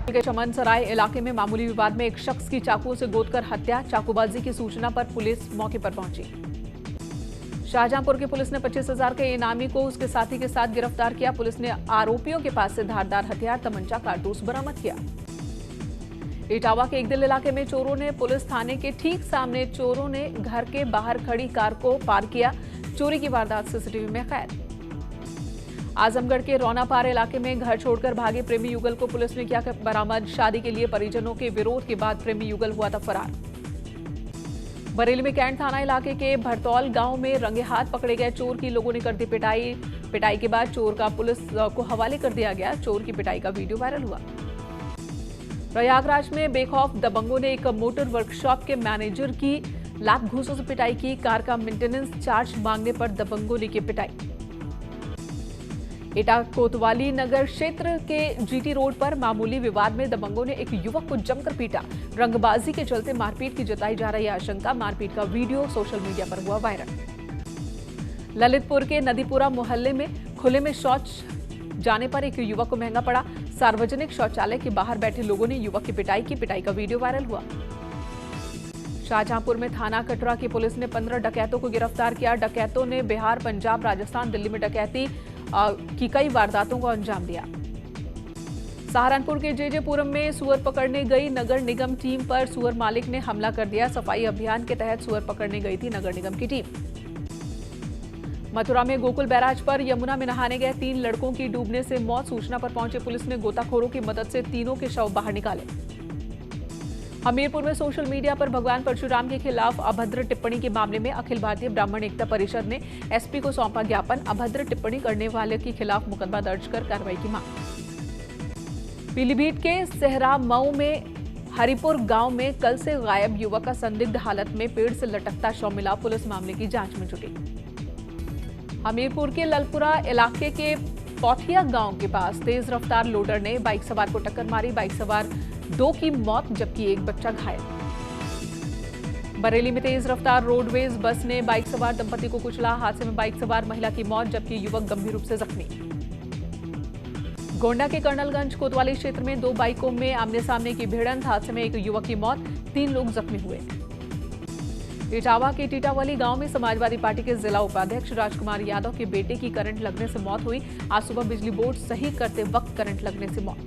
के चमन सराय इलाके में मामूली विवाद में एक शख्स की चाकू से गोदकर हत्या। चाकूबाजी की सूचना पर पुलिस मौके पर पहुंची। शाहजहांपुर की पुलिस ने 25,000 के इनामी को उसके साथी के साथ गिरफ्तार किया। पुलिस ने आरोपियों के पास से धारदार हथियार, तमंचा, कारतूस बरामद किया। इटावा के एक दिल इलाके में चोरों ने पुलिस थाने के ठीक सामने चोरों ने घर के बाहर खड़ी कार को पार किया। चोरी की वारदात सीसीटीवी में कैद। आजमगढ़ के रौनापार इलाके में घर छोड़कर भागे प्रेमी युगल को पुलिस ने किया बरामद। शादी के लिए परिजनों के विरोध के बाद प्रेमी युगल हुआ था फरार। बरेली में कैंट थाना इलाके के भरतौल गांव में रंगे हाथ पकड़े गए चोर की लोगों ने कर दी पिटाई। पिटाई के बाद चोर का पुलिस को हवाले कर दिया गया। चोर की पिटाई का वीडियो वायरल हुआ। प्रयागराज में बेखौफ दबंगों ने एक मोटर वर्कशॉप के मैनेजर की लात घूंसों से पिटाई की। कार का मेंटेनेंस चार्ज मांगने पर दबंगों ने की पिटाई। एटा कोतवाली नगर क्षेत्र के जीटी रोड पर मामूली विवाद में दबंगों ने एक युवक को जमकर पीटा। रंगबाजी के चलते मारपीट की जताई जा रही आशंका। मारपीट का वीडियो सोशल मीडिया पर हुआ वायरल। ललितपुर के नदीपुरा मोहल्ले में खुले में शौच जाने पर एक युवक को महंगा पड़ा। सार्वजनिक शौचालय के बाहर बैठे लोगों ने युवक की पिटाई की। पिटाई का वीडियो वायरल हुआ। शाहजहांपुर में थाना कटरा की पुलिस ने 15 डकैतों को गिरफ्तार किया। डकैतों ने बिहार, पंजाब, राजस्थान, दिल्ली में डकैती की कई वारदातों को अंजाम दिया। सहारनपुर के जेजेपुरम में सुअर पकड़ने गई नगर निगम टीम पर सुअर मालिक ने हमला कर दिया। सफाई अभियान के तहत सुअर पकड़ने गई थी नगर निगम की टीम। मथुरा में गोकुल बैराज पर यमुना में नहाने गए 3 लड़कों की डूबने से मौत। सूचना पर पहुंची पुलिस ने गोताखोरों की मदद से तीनों के शव बाहर निकाले। हमीरपुर में सोशल मीडिया पर भगवान परशुराम के खिलाफ अभद्र टिप्पणी के मामले में अखिल भारतीय ब्राह्मण एकता परिषद ने एसपी को सौंपा ज्ञापन। अभद्र टिप्पणी करने वाले के खिलाफ मुकदमा दर्ज कर कार्रवाई की मांग। पीलीभीत के सेहरा मऊ में हरिपुर गांव में कल से गायब युवक का संदिग्ध हालत में पेड़ से लटकता शव मिला। पुलिस मामले की जांच में जुटी। हमीरपुर के ललपुरा इलाके के पौथिया गांव के पास तेज रफ्तार लोडर ने बाइक सवार को टक्कर मारी। बाइक सवार 2 की मौत जबकि एक बच्चा घायल। बरेली में तेज रफ्तार रोडवेज बस ने बाइक सवार दंपति को कुचला। हादसे में बाइक सवार महिला की मौत जबकि युवक गंभीर रूप से जख्मी। गोंडा के कर्नलगंज कोतवाली क्षेत्र में 2 बाइकों में आमने सामने की भिड़ंत। हादसे में एक युवक की मौत, 3 लोग जख्मी हुए। इटावा के टीटावली गांव में समाजवादी पार्टी के जिला उपाध्यक्ष राजकुमार यादव के बेटे की करंट लगने से मौत हुई। आज सुबह बिजली बोर्ड सही करते वक्त करंट लगने से मौत।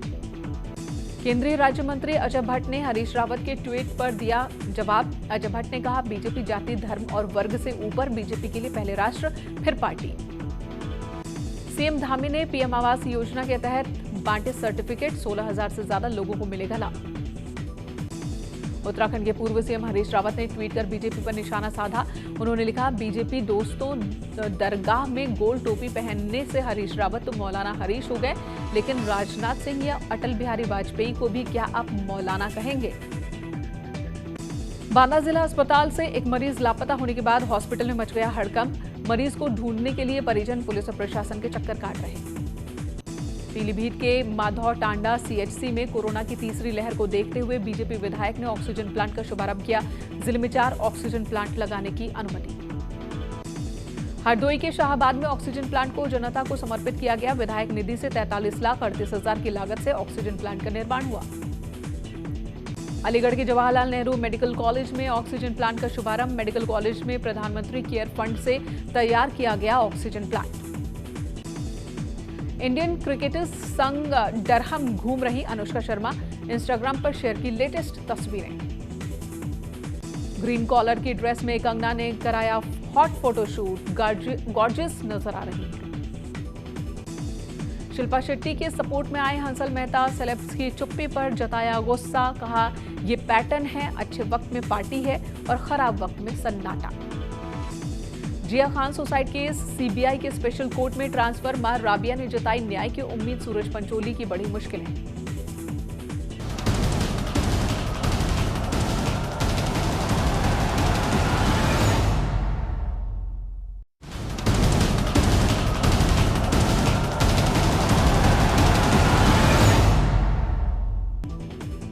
केंद्रीय राज्य मंत्री अजय भट्ट ने हरीश रावत के ट्वीट पर दिया जवाब। अजय भट्ट ने कहा, बीजेपी जाति, धर्म और वर्ग से ऊपर, बीजेपी के लिए पहले राष्ट्र फिर पार्टी। सीएम धामी ने पीएम आवास योजना के तहत बांटे सर्टिफिकेट। 16,000 से ज्यादा लोगों को मिलेगा लाभ। उत्तराखंड के पूर्व सीएम हरीश रावत ने ट्वीट कर बीजेपी पर निशाना साधा। उन्होंने लिखा, बीजेपी दोस्तों, दरगाह में गोल टोपी पहनने से हरीश रावत तो मौलाना हरीश हो गए, लेकिन राजनाथ सिंह या अटल बिहारी वाजपेयी को भी क्या आप मौलाना कहेंगे। बांदा जिला अस्पताल से एक मरीज लापता होने के बाद हॉस्पिटल में मच गया हड़कंप। मरीज को ढूंढने के लिए परिजन, पुलिस और प्रशासन के चक्कर काट रहे हैं। पीलीभीत के माधव टांडा सीएचसी में कोरोना की तीसरी लहर को देखते हुए बीजेपी विधायक ने ऑक्सीजन प्लांट का शुभारंभ किया। जिले में 4 ऑक्सीजन प्लांट लगाने की अनुमति। हरदोई के शाहबाद में ऑक्सीजन प्लांट को जनता को समर्पित किया गया। विधायक निधि से 43,38,000 की लागत से ऑक्सीजन प्लांट का निर्माण हुआ। अलीगढ़ के जवाहरलाल नेहरू मेडिकल कॉलेज में ऑक्सीजन प्लांट का शुभारंभ। मेडिकल कॉलेज में प्रधानमंत्री केयर फंड से तैयार किया गया ऑक्सीजन प्लांट। इंडियन क्रिकेटर्स संग डरहम घूम रही अनुष्का शर्मा। इंस्टाग्राम पर शेयर की लेटेस्ट तस्वीरें। ग्रीन कॉलर की ड्रेस में कंगना ने कराया हॉट फोटोशूट। गॉर्जियस नजर आ रही है। शिल्पा शेट्टी के सपोर्ट में आए हंसल मेहता। सेलेब्स की चुप्पी पर जताया गुस्सा। कहा, ये पैटर्न है, अच्छे वक्त में पार्टी है और खराब वक्त में सन्नाटा। जिया खान सुसाइड केस सीबीआई के स्पेशल कोर्ट में ट्रांसफर। मां राबिया ने जताई न्याय की उम्मीद। सूरज पंचोली की बड़ी मुश्किलें।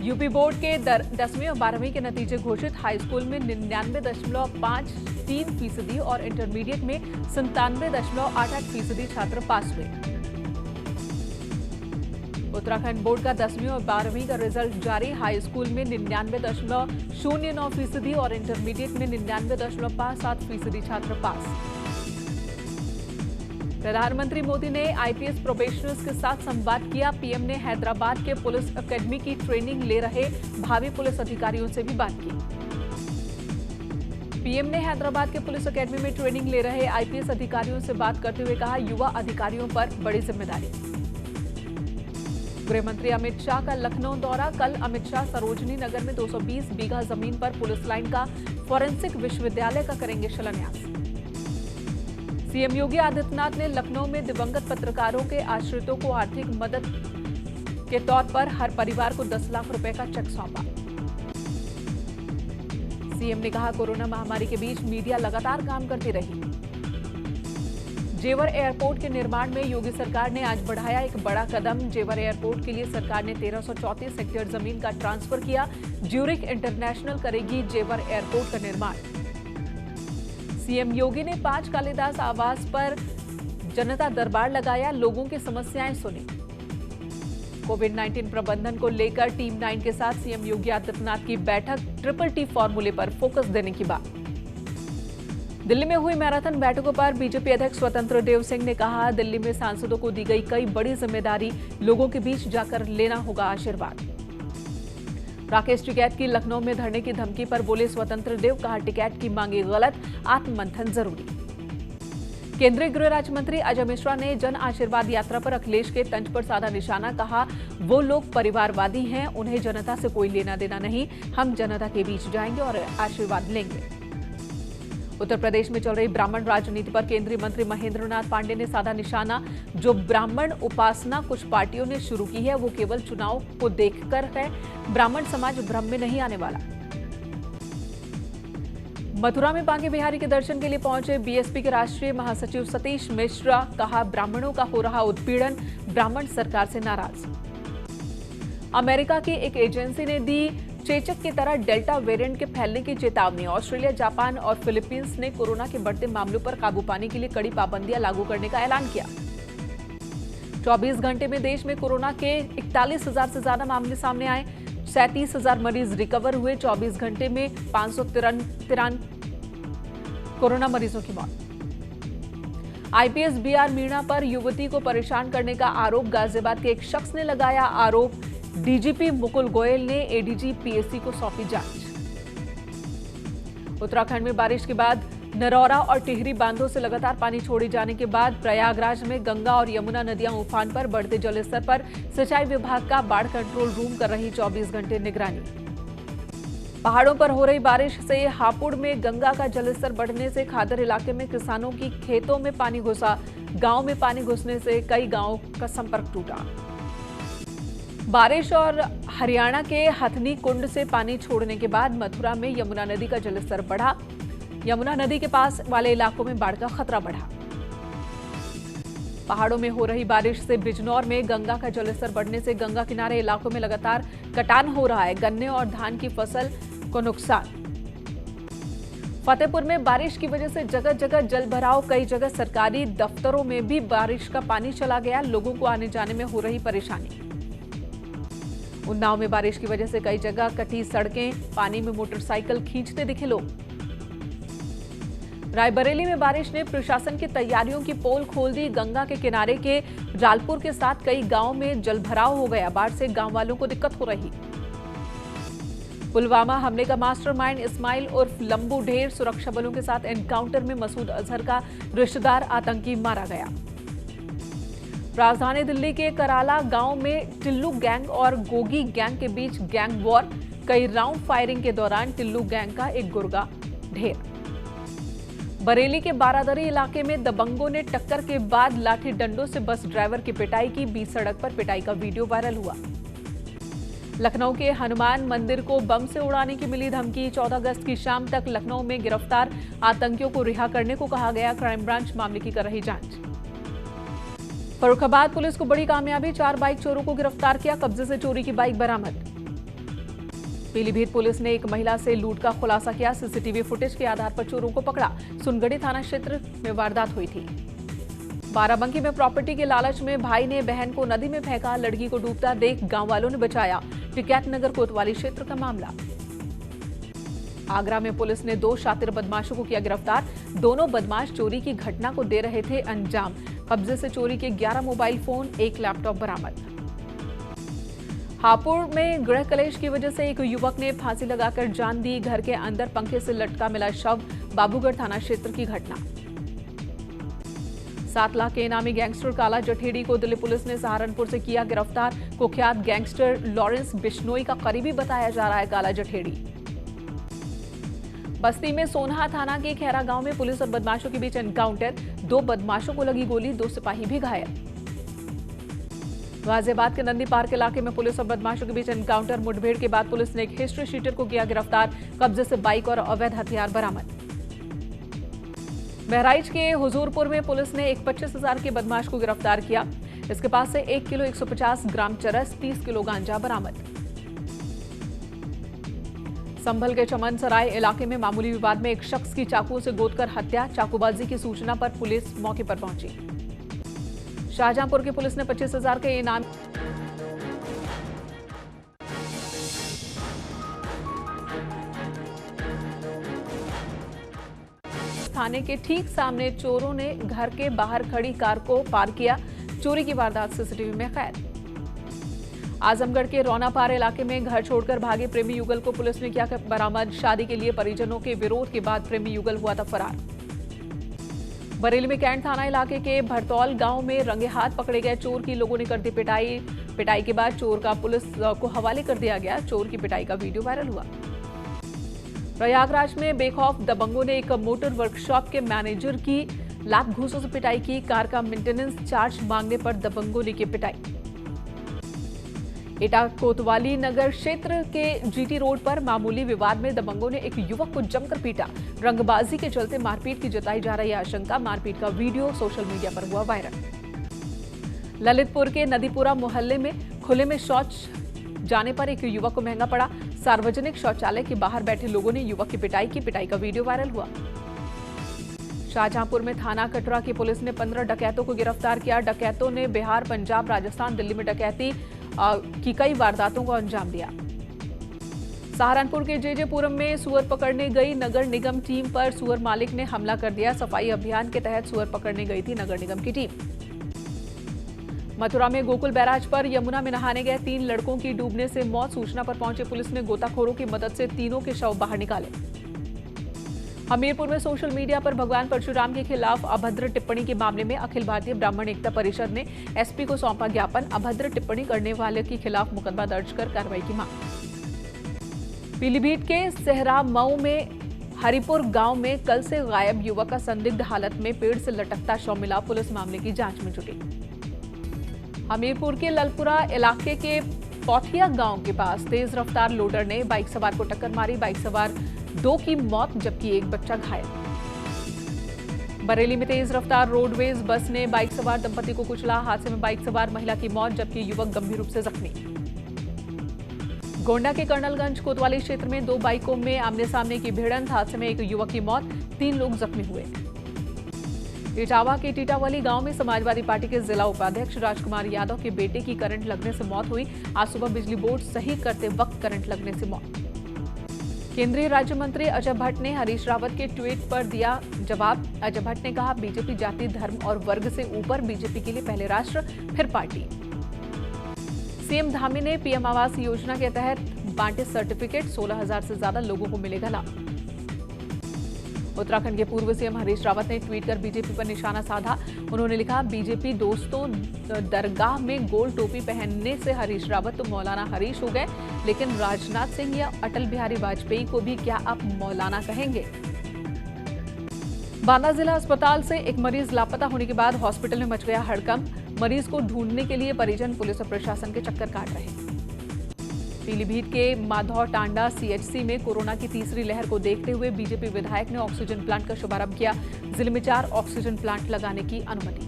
यूपी बोर्ड के 10वीं और 12वीं के नतीजे घोषित। हाई स्कूल में 99.53% और इंटरमीडिएट में 97.88% छात्र पास हुए। उत्तराखंड बोर्ड का 10वीं और 12वीं का रिजल्ट जारी। हाई स्कूल में 99.09% और इंटरमीडिएट में 99.57% छात्र पास। प्रधानमंत्री मोदी ने आईपीएस प्रोबेशनर्स के साथ संवाद किया। पीएम ने हैदराबाद के पुलिस एकेडमी की ट्रेनिंग ले रहे भावी पुलिस अधिकारियों से भी बात की। पीएम ने हैदराबाद के पुलिस एकेडमी में ट्रेनिंग ले रहे आईपीएस अधिकारियों से बात करते हुए कहा, युवा अधिकारियों पर बड़ी जिम्मेदारी। गृह मंत्री अमित शाह का लखनऊ दौरा। कल अमित शाह सरोजनी नगर में 220 बीघा जमीन पर पुलिस लाइन का फॉरेंसिक विश्वविद्यालय का करेंगे शिलान्यास। सीएम योगी आदित्यनाथ ने लखनऊ में दिवंगत पत्रकारों के आश्रितों को आर्थिक मदद के तौर पर हर परिवार को 10 लाख रुपए का चेक सौंपा। सीएम ने कहा, कोरोना महामारी के बीच मीडिया लगातार काम करती रही। जेवर एयरपोर्ट के निर्माण में योगी सरकार ने आज बढ़ाया एक बड़ा कदम। जेवर एयरपोर्ट के लिए सरकार ने 1334 हेक्टेयर जमीन का ट्रांसफर किया। ज्यूरिख इंटरनेशनल करेगी जेवर एयरपोर्ट का निर्माण। सीएम योगी ने 5 कालिदास आवास पर जनता दरबार लगाया, लोगों की समस्याएं सुनी। कोविड-19 प्रबंधन को लेकर टीम 9 के साथ सीएम योगी आदित्यनाथ की बैठक। TTT फॉर्मूले पर फोकस देने की बात। दिल्ली में हुई मैराथन बैठकों पर बीजेपी अध्यक्ष स्वतंत्र देव सिंह ने कहा, दिल्ली में सांसदों को दी गई कई बड़ी जिम्मेदारी, लोगों के बीच जाकर लेना होगा आशीर्वाद। राकेश टिकैत की लखनऊ में धरने की धमकी पर बोले स्वतंत्र देव, कहा टिकैत की मांगी गलत, आत्ममंथन जरूरी। केंद्रीय गृह राज्य मंत्री अजय मिश्रा ने जन आशीर्वाद यात्रा पर अखिलेश के तंज पर साधा निशाना। कहा, वो लोग परिवारवादी हैं, उन्हें जनता से कोई लेना देना नहीं। हम जनता के बीच जाएंगे और आशीर्वाद लेंगे। उत्तर प्रदेश में चल रही ब्राह्मण राजनीति पर केंद्रीय मंत्री महेंद्र नाथ पांडे ने साधा निशाना। जो ब्राह्मण उपासना कुछ पार्टियों ने शुरू की है, वो केवल चुनाव को देखकर है। ब्राह्मण समाज भ्रम में नहीं आने वाला। मथुरा में बांके बिहारी के दर्शन के लिए पहुंचे बीएसपी के राष्ट्रीय महासचिव सतीश मिश्रा। कहा, ब्राह्मणों का हो रहा उत्पीड़न, ब्राह्मण सरकार से नाराज। अमेरिका की एक एजेंसी ने दी चेचक की तरह डेल्टा वेरिएंट के फैलने की चेतावनी। ऑस्ट्रेलिया, जापान और फिलीपींस ने कोरोना के बढ़ते मामलों पर काबू पाने के लिए कड़ी पाबंदियां लागू करने का ऐलान किया। 24 घंटे में देश में कोरोना के 41,000 से ज्यादा मामले सामने आए। 37,000 मरीज रिकवर हुए। 24 घंटे में 593 कोरोना मरीजों की मौत। आईपीएस बीआर मीणा पर युवती को परेशान करने का आरोप। गाजियाबाद के एक शख्स ने लगाया आरोप। डीजीपी मुकुल गोयल ने एडीजी पीएससी को सौंपी जांच। उत्तराखंड में बारिश के बाद नरौरा और टिहरी बांधों से लगातार पानी छोड़े जाने के बाद प्रयागराज में गंगा और यमुना नदियां उफान पर। बढ़ते जलस्तर पर सिंचाई विभाग का बाढ़ कंट्रोल रूम कर रही 24 घंटे निगरानी। पहाड़ों पर हो रही बारिश से हापुड़ में गंगा का जलस्तर बढ़ने से खादर इलाके में किसानों की खेतों में पानी घुसा। गांव में पानी घुसने से कई गांवों का संपर्क टूटा। बारिश और हरियाणा के हथनी कुंड से पानी छोड़ने के बाद मथुरा में यमुना नदी का जलस्तर बढ़ा। यमुना नदी के पास वाले इलाकों में बाढ़ का खतरा बढ़ा। पहाड़ों में हो रही बारिश से बिजनौर में गंगा का जलस्तर बढ़ने से गंगा किनारे इलाकों में लगातार कटान हो रहा है। गन्ने और धान की फसल को नुकसान। फतेहपुर में बारिश की वजह से जगह जगह जल भराव। कई जगह सरकारी दफ्तरों में भी बारिश का पानी चला गया। लोगों को आने जाने में हो रही परेशानी। उन्नाव में बारिश की वजह से कई जगह कटी सड़कें। पानी में मोटरसाइकिल खींचते दिखे लोग। रायबरेली में बारिश ने प्रशासन की तैयारियों की पोल खोल दी। गंगा के किनारे के रालपुर के साथ कई गांवों में जलभराव हो गया। बाढ़ से गांव वालों को दिक्कत हो रही। पुलवामा हमले का मास्टरमाइंड इस्माइल उर्फ लंबू ढेर। सुरक्षा बलों के साथ एनकाउंटर में मसूद अजहर का रिश्तेदार आतंकी मारा गया। राजधानी दिल्ली के कराला गांव में टिल्लू गैंग और गोगी गैंग के बीच गैंग वॉर। कई राउंड फायरिंग के दौरान टिल्लू गैंग का एक गुर्गा ढेर। बरेली के बारादरी इलाके में दबंगों ने टक्कर के बाद लाठी डंडों से बस ड्राइवर की पिटाई की। बीच सड़क पर पिटाई का वीडियो वायरल हुआ। लखनऊ के हनुमान मंदिर को बम से उड़ाने की मिली धमकी। 14 अगस्त की शाम तक लखनऊ में गिरफ्तार आतंकियों को रिहा करने को कहा गया। क्राइम ब्रांच मामले की कर रही जांच। फर्रुखाबाद पुलिस को बड़ी कामयाबी। 4 बाइक चोरों को गिरफ्तार किया। कब्जे से चोरी की बाइक बरामद। पीलीभीत पुलिस ने एक महिला से लूट का खुलासा किया। सीसीटीवी फुटेज के आधार पर चोरों को पकड़ा। सुनगढ़ी थाना क्षेत्र में वारदात हुई थी। बाराबंकी में प्रॉपर्टी के लालच में भाई ने बहन को नदी में फेंका, लड़की को डूबता देख गांव वालों ने बचाया। टिकैत नगर कोतवाली क्षेत्र का मामला। आगरा में पुलिस ने 2 शातिर बदमाशों को किया गिरफ्तार। दोनों बदमाश चोरी की घटना को दे रहे थे अंजाम। कब्जे से चोरी के 11 मोबाइल फोन, 1 लैपटॉप बरामद। हापुड़ में गृह कलेश की वजह से एक युवक ने फांसी लगाकर जान दी। घर के अंदर पंखे से लटका मिला शव, बाबूगढ़ थाना क्षेत्र की घटना। 7 लाख के इनामी गैंगस्टर काला जठेड़ी को दिल्ली पुलिस ने सहारनपुर से किया गिरफ्तार। कुख्यात गैंगस्टर लॉरेंस बिश्नोई का करीबी बताया जा रहा है काला जठेड़ी। बस्ती में सोनहा थाना के खैरा गांव में पुलिस और बदमाशों के बीच एनकाउंटर। 2 बदमाशों को लगी गोली, 2 सिपाही भी घायल। गाजियाबाद के नंदी पार्क इलाके में पुलिस और बदमाशों के बीच एनकाउंटर। मुठभेड़ के बाद पुलिस ने एक हिस्ट्री शीटर को किया गिरफ्तार। कब्जे से बाइक और अवैध हथियार बरामद। बहराइच के हुजूरपुर में पुलिस ने एक 25,000 के बदमाश को गिरफ्तार किया। इसके पास से 1 किलो 150 ग्राम चरस, 30 किलो गांजा बरामद। संभल के चमन सराय इलाके में मामूली विवाद में एक शख्स की चाकू से गोदकर हत्या। चाकूबाजी की सूचना पर पुलिस मौके पर पहुंची। शाहजहांपुर की पुलिस ने 25,000 के इनाम। थाने के ठीक सामने चोरों ने घर के बाहर खड़ी कार को पार किया। चोरी की वारदात सीसीटीवी में कैद। आजमगढ़ के रौनापार इलाके में घर छोड़कर भागे प्रेमी युगल को पुलिस ने किया बरामद। शादी के लिए परिजनों के विरोध के बाद प्रेमी युगल हुआ था फरार। बरेली में कैंट थाना इलाके के भरतौल गांव में रंगे हाथ पकड़े गए चोर की लोगों ने कर दी पिटाई। पिटाई के बाद चोर का पुलिस को हवाले कर दिया गया। चोर की पिटाई का वीडियो वायरल हुआ। प्रयागराज में बेखौफ दबंगों ने एक मोटर वर्कशॉप के मैनेजर की लात घूंसों से पिटाई की। कार का मेंटेनेंस चार्ज मांगने पर दबंगों ने की पिटाई। एटा कोतवाली नगर क्षेत्र के जीटी रोड पर मामूली विवाद में दबंगों ने एक युवक को जमकर पीटा। रंगबाजी के चलते मारपीट की जताई जा रही आशंका। मारपीट का वीडियो सोशल मीडिया पर हुआ वायरल। ललितपुर के नदीपुरा मोहल्ले में खुले में शौच जाने पर एक युवक को महंगा पड़ा। सार्वजनिक शौचालय के बाहर बैठे लोगों ने युवक की पिटाई का वीडियो वायरल हुआ। शाहजहांपुर में थाना कटरा की पुलिस ने 15 डकैतों को गिरफ्तार किया। डकैतों ने बिहार, पंजाब, राजस्थान, दिल्ली में डकैती की कई वारदातों को अंजाम दिया। सहारनपुर के जेजेपुरम में सुअर पकड़ने गई नगर निगम टीम पर सुअर मालिक ने हमला कर दिया। सफाई अभियान के तहत सुअर पकड़ने गई थी नगर निगम की टीम। मथुरा में गोकुल बैराज पर यमुना में नहाने गए 3 लड़कों की डूबने से मौत। सूचना पर पहुंचे पुलिस ने गोताखोरों की मदद से तीनों के शव बाहर निकाले। हमीरपुर में सोशल मीडिया पर भगवान परशुराम के खिलाफ अभद्र टिप्पणी के मामले में अखिल भारतीय ब्राह्मण एकता परिषद ने एसपी को सौंपा ज्ञापन। अभद्र टिप्पणी करने वाले के खिलाफ मुकदमा दर्ज कर कार्रवाई की मांग। पीलीभीत के सेहरा मऊ में हरिपुर गांव में कल से गायब युवक का संदिग्ध हालत में पेड़ से लटकता शव मिला। पुलिस मामले की जांच में जुटी। हमीरपुर के ललपुरा इलाके के पौथिया गांव के पास तेज रफ्तार लोडर ने बाइक सवार को टक्कर मारी। बाइक सवार 2 की मौत जबकि एक बच्चा घायल। बरेली में तेज रफ्तार रोडवेज बस ने बाइक सवार दंपति को कुचला। हादसे में बाइक सवार महिला की मौत जबकि युवक गंभीर रूप से जख्मी। गोंडा के कर्नलगंज कोतवाली क्षेत्र में 2 बाइकों में आमने सामने की भिड़ंत। हादसे में एक युवक की मौत, 3 लोग जख्मी हुए। इटावा के टीटावली गांव में समाजवादी पार्टी के जिला उपाध्यक्ष राजकुमार यादव के बेटे की करंट लगने से मौत हुई। आज सुबह बिजली बोर्ड सही करते वक्त करंट लगने से मौत। केंद्रीय राज्य मंत्री अजय भट्ट ने हरीश रावत के ट्वीट पर दिया जवाब। अजय भट्ट ने कहा, बीजेपी जाति, धर्म और वर्ग से ऊपर, बीजेपी के लिए पहले राष्ट्र फिर पार्टी। सीएम धामी ने पीएम आवास योजना के तहत बांटे सर्टिफिकेट। 16,000 से ज्यादा लोगों को मिलेगा लाभ। उत्तराखंड के पूर्व सीएम हरीश रावत ने ट्वीट कर बीजेपी पर निशाना साधा। उन्होंने लिखा, बीजेपी दोस्तों, दरगाह में गोल टोपी पहनने से हरीश रावत तो मौलाना हरीश हो गए, लेकिन राजनाथ सिंह या अटल बिहारी वाजपेयी को भी क्या आप मौलाना कहेंगे। बांदा जिला अस्पताल से एक मरीज लापता होने के बाद हॉस्पिटल में मच गया हड़कंप। मरीज को ढूंढने के लिए परिजन, पुलिस और प्रशासन के चक्कर काट रहे हैं। पीलीभीत के माधव टांडा सीएचसी में कोरोना की तीसरी लहर को देखते हुए बीजेपी विधायक ने ऑक्सीजन प्लांट का शुभारंभ किया। जिले में 4 ऑक्सीजन प्लांट लगाने की अनुमति।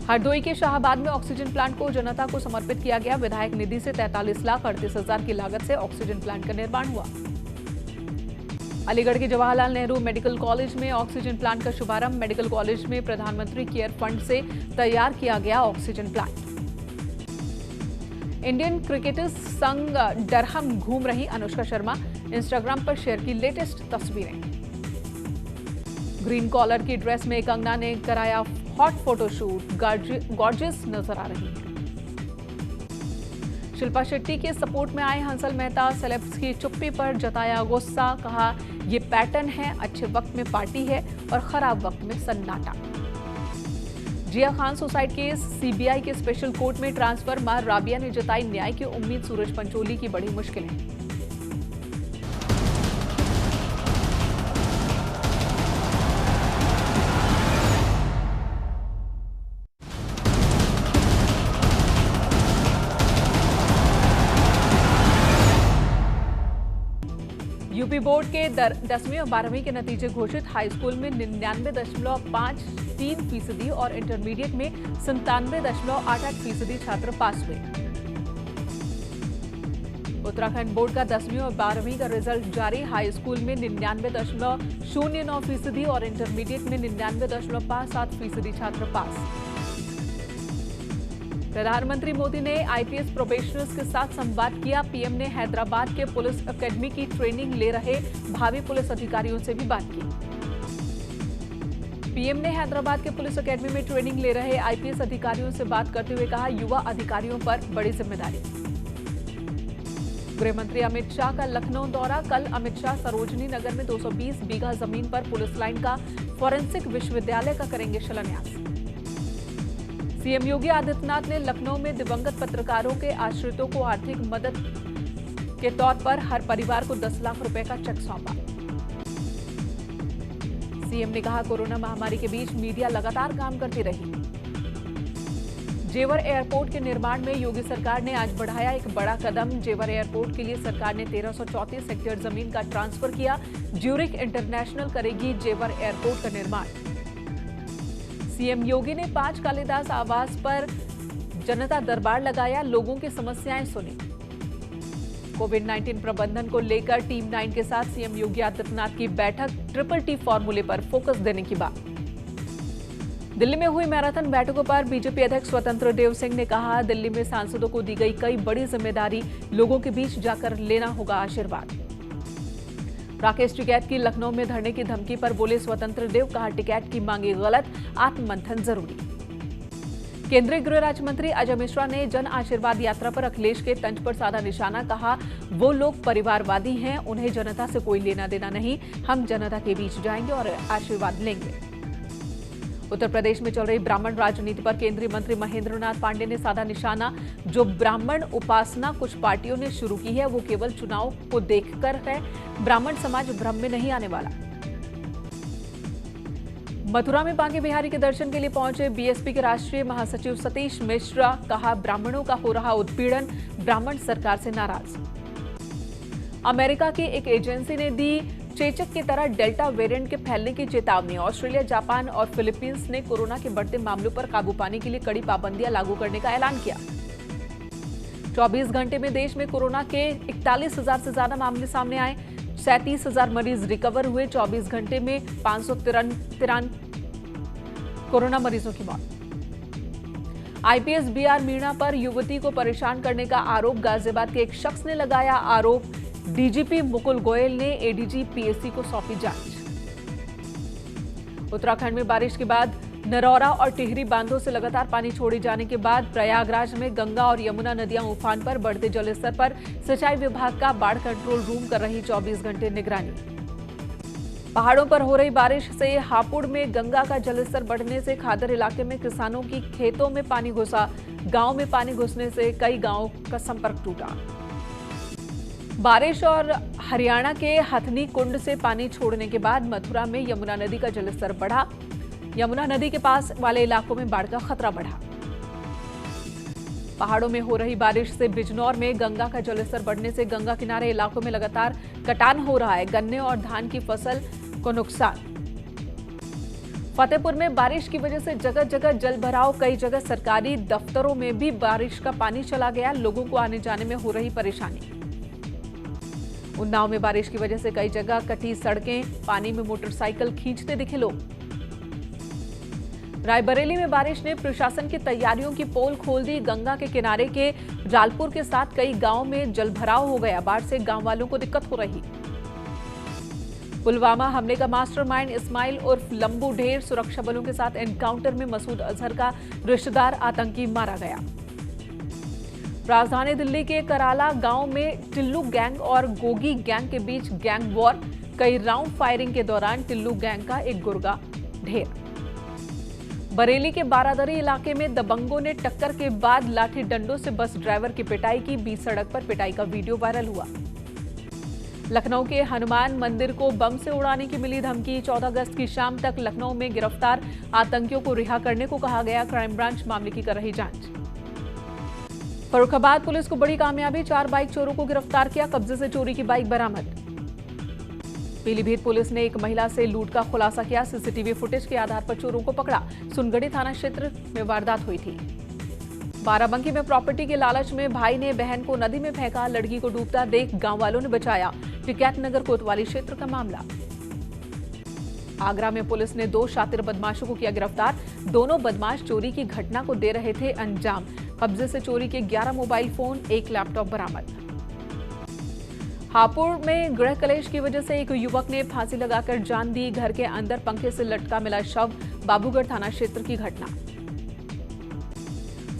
हरदोई के शाहबाद में ऑक्सीजन प्लांट को जनता को समर्पित किया गया। विधायक निधि से 43,38,000 की लागत से ऑक्सीजन प्लांट का निर्माण हुआ। अलीगढ़ के जवाहरलाल नेहरू मेडिकल कॉलेज में ऑक्सीजन प्लांट का शुभारंभ। मेडिकल कॉलेज में प्रधानमंत्री केयर फंड से तैयार किया गया ऑक्सीजन प्लांट। इंडियन क्रिकेटर्स संग डरहम घूम रही अनुष्का शर्मा, इंस्टाग्राम पर शेयर की लेटेस्ट तस्वीरें। ग्रीन कॉलर की ड्रेस में कंगना ने कराया हॉट फोटोशूट, गॉर्जियस नजर आ रही है। शिल्पा शेट्टी के सपोर्ट में आए हंसल मेहता, सेलेब्स की चुप्पी पर जताया गुस्सा, कहा ये पैटर्न है, अच्छे वक्त में पार्टी है और खराब वक्त में सन्नाटा। जिया खान सुसाइड केस सीबीआई के स्पेशल कोर्ट में ट्रांसफर, मां राबिया ने जताई न्याय की उम्मीद, सूरज पंचोली की बड़ी मुश्किलें। यूपी बोर्ड के 10वीं और 12वीं के नतीजे घोषित। हाई स्कूल में 99.53% और इंटरमीडिएट में 97.88% छात्र पास हुए। उत्तराखंड बोर्ड का 10वीं और 12वीं का रिजल्ट जारी। हाई स्कूल में 99.09% और इंटरमीडिएट में 99.57% छात्र पास। प्रधानमंत्री मोदी ने आईपीएस प्रोबेशनर्स के साथ संवाद किया। पीएम ने हैदराबाद के पुलिस एकेडमी की ट्रेनिंग ले रहे भावी पुलिस अधिकारियों से भी बात की। पीएम ने हैदराबाद के पुलिस एकेडमी में ट्रेनिंग ले रहे आईपीएस अधिकारियों से बात करते हुए कहा, युवा अधिकारियों पर बड़ी जिम्मेदारी। गृह मंत्री अमित शाह का लखनऊ दौरा। कल अमित शाह सरोजनी नगर में 220 बीघा जमीन पर पुलिस लाइन का फॉरेंसिक विश्वविद्यालय का करेंगे शिलान्यास। सीएम योगी आदित्यनाथ ने लखनऊ में दिवंगत पत्रकारों के आश्रितों को आर्थिक मदद के तौर पर हर परिवार को 10 लाख रुपए का चेक सौंपा। सीएम ने कहा, कोरोना महामारी के बीच मीडिया लगातार काम करती रही। जेवर एयरपोर्ट के निर्माण में योगी सरकार ने आज बढ़ाया एक बड़ा कदम। जेवर एयरपोर्ट के लिए सरकार ने 1334 हेक्टेयर जमीन का ट्रांसफर किया। ज्यूरिक इंटरनेशनल करेगी जेवर एयरपोर्ट का निर्माण। सीएम योगी ने 5 कालिदास आवास पर जनता दरबार लगाया, लोगों की समस्याएं सुनी। कोविड-19 प्रबंधन को लेकर टीम 9 के साथ सीएम योगी आदित्यनाथ की बैठक। ट्रिपल टी फॉर्मूले पर फोकस देने की बात। दिल्ली में हुई मैराथन बैठकों पर बीजेपी अध्यक्ष स्वतंत्र देव सिंह ने कहा, दिल्ली में सांसदों को दी गई कई बड़ी जिम्मेदारी, लोगों के बीच जाकर लेना होगा आशीर्वाद। राकेश टिकैत की लखनऊ में धरने की धमकी पर बोले स्वतंत्र देव, कहा टिकैत की मांगी गलत, आत्ममंथन जरूरी। केंद्रीय गृह राज्य मंत्री अजय मिश्रा ने जन आशीर्वाद यात्रा पर अखिलेश के तंज पर साधा निशाना, कहा वो लोग परिवारवादी हैं, उन्हें जनता से कोई लेना देना नहीं, हम जनता के बीच जाएंगे और आशीर्वाद लेंगे। उत्तर प्रदेश में चल रही ब्राह्मण राजनीति पर केंद्रीय मंत्री महेंद्र नाथ पांडे ने साधा निशाना। जो ब्राह्मण उपासना कुछ पार्टियों ने शुरू की है, वो केवल चुनाव को देखकर है, ब्राह्मण समाज भ्रम में नहीं आने वाला। मथुरा में बांके बिहारी के दर्शन के लिए पहुंचे बीएसपी के राष्ट्रीय महासचिव सतीश मिश्रा, कहा ब्राह्मणों का हो रहा उत्पीड़न, ब्राह्मण सरकार से नाराज। अमेरिका की एक एजेंसी ने दी चेचक की तरह डेल्टा वेरिएंट के फैलने की चेतावनी। ऑस्ट्रेलिया, जापान और फिलीपींस ने कोरोना के बढ़ते मामलों पर काबू पाने के लिए कड़ी पाबंदियां लागू करने का ऐलान किया। 24 घंटे में देश में कोरोना के 41,000 से ज्यादा मामले सामने आए। 37,000 मरीज रिकवर हुए। 24 घंटे में 593 कोरोना मरीजों की मौत। आईपीएस बीआर मीणा पर युवती को परेशान करने का आरोप। गाजियाबाद के एक शख्स ने लगाया आरोप। डीजीपी मुकुल गोयल ने एडीजी पीएससी को सौंपी जांच। उत्तराखंड में बारिश के बाद नरौरा और टिहरी बांधों से लगातार पानी छोड़े जाने के बाद प्रयागराज में गंगा और यमुना नदियां उफान पर। बढ़ते जलस्तर पर सिंचाई विभाग का बाढ़ कंट्रोल रूम कर रही 24 घंटे निगरानी। पहाड़ों पर हो रही बारिश से हापुड़ में गंगा का जलस्तर बढ़ने से खादर इलाके में किसानों की खेतों में पानी घुसा। गांव में पानी घुसने से कई गांवों का संपर्क टूटा। बारिश और हरियाणा के हथनी कुंड से पानी छोड़ने के बाद मथुरा में यमुना नदी का जलस्तर बढ़ा। यमुना नदी के पास वाले इलाकों में बाढ़ का खतरा बढ़ा। पहाड़ों में हो रही बारिश से बिजनौर में गंगा का जलस्तर बढ़ने से गंगा किनारे इलाकों में लगातार कटान हो रहा है। गन्ने और धान की फसल को नुकसान। फतेहपुर में बारिश की वजह से जगह जगह जल भराव। कई जगह सरकारी दफ्तरों में भी बारिश का पानी चला गया। लोगों को आने जाने में हो रही परेशानी। उन्नाव में बारिश की वजह से कई जगह कटी सड़कें, पानी में मोटरसाइकिल खींचते दिखे लोग। रायबरेली में बारिश ने प्रशासन की तैयारियों की पोल खोल दी। गंगा के किनारे के जालपुर के साथ कई गांवों में जलभराव हो गया। बाढ़ से गांव वालों को दिक्कत हो रही। पुलवामा हमले का मास्टरमाइंड इस्माइल उर्फ लंबू ढेर, सुरक्षा बलों के साथ एनकाउंटर में मसूद अजहर का रिश्तेदार आतंकी मारा गया। राजधानी दिल्ली के कराला गांव में टिल्लू गैंग और गोगी गैंग के बीच गैंग वॉर। कई राउंड फायरिंग के दौरान टिल्लू गैंग का एक गुर्गा ढेर। बरेली के बारादरी इलाके में दबंगों ने टक्कर के बाद लाठी डंडों से बस ड्राइवर की पिटाई की। बीच सड़क पर पिटाई का वीडियो वायरल हुआ। लखनऊ के हनुमान मंदिर को बम से उड़ाने की मिली धमकी। 14 अगस्त की शाम तक लखनऊ में गिरफ्तार आतंकियों को रिहा करने को कहा गया। क्राइम ब्रांच मामले की कर रही जांच। फर्रुखाबाद पुलिस को बड़ी कामयाबी, 4 बाइक चोरों को गिरफ्तार किया। कब्जे से चोरी की बाइक बरामद। पीलीभीत पुलिस ने एक महिला से लूट का खुलासा किया। सीसीटीवी फुटेज के आधार पर चोरों को पकड़ा। सुनगढ़ी थाना क्षेत्र में वारदात हुई थी। बाराबंकी में प्रॉपर्टी के लालच में भाई ने बहन को नदी में फेंका। लड़की को डूबता देख गांव वालों ने बचाया। टिकैत नगर कोतवाली क्षेत्र का मामला। आगरा में पुलिस ने 2 शातिर बदमाशों को किया गिरफ्तार। दोनों बदमाश चोरी की घटना को दे रहे थे अंजाम। कब्जे से चोरी के 11 मोबाइल फोन, 1 लैपटॉप बरामद। हापुड़ में गृह कलेश की वजह से एक युवक ने फांसी लगाकर जान दी। घर के अंदर पंखे से लटका मिला शव। बाबूगढ़ थाना क्षेत्र की घटना।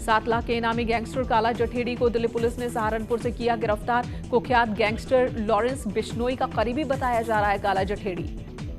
7 लाख के इनामी गैंगस्टर काला जठेड़ी को दिल्ली पुलिस ने सहारनपुर से किया गिरफ्तार। कुख्यात गैंगस्टर लॉरेंस बिश्नोई का करीबी बताया जा रहा है काला जठेड़ी।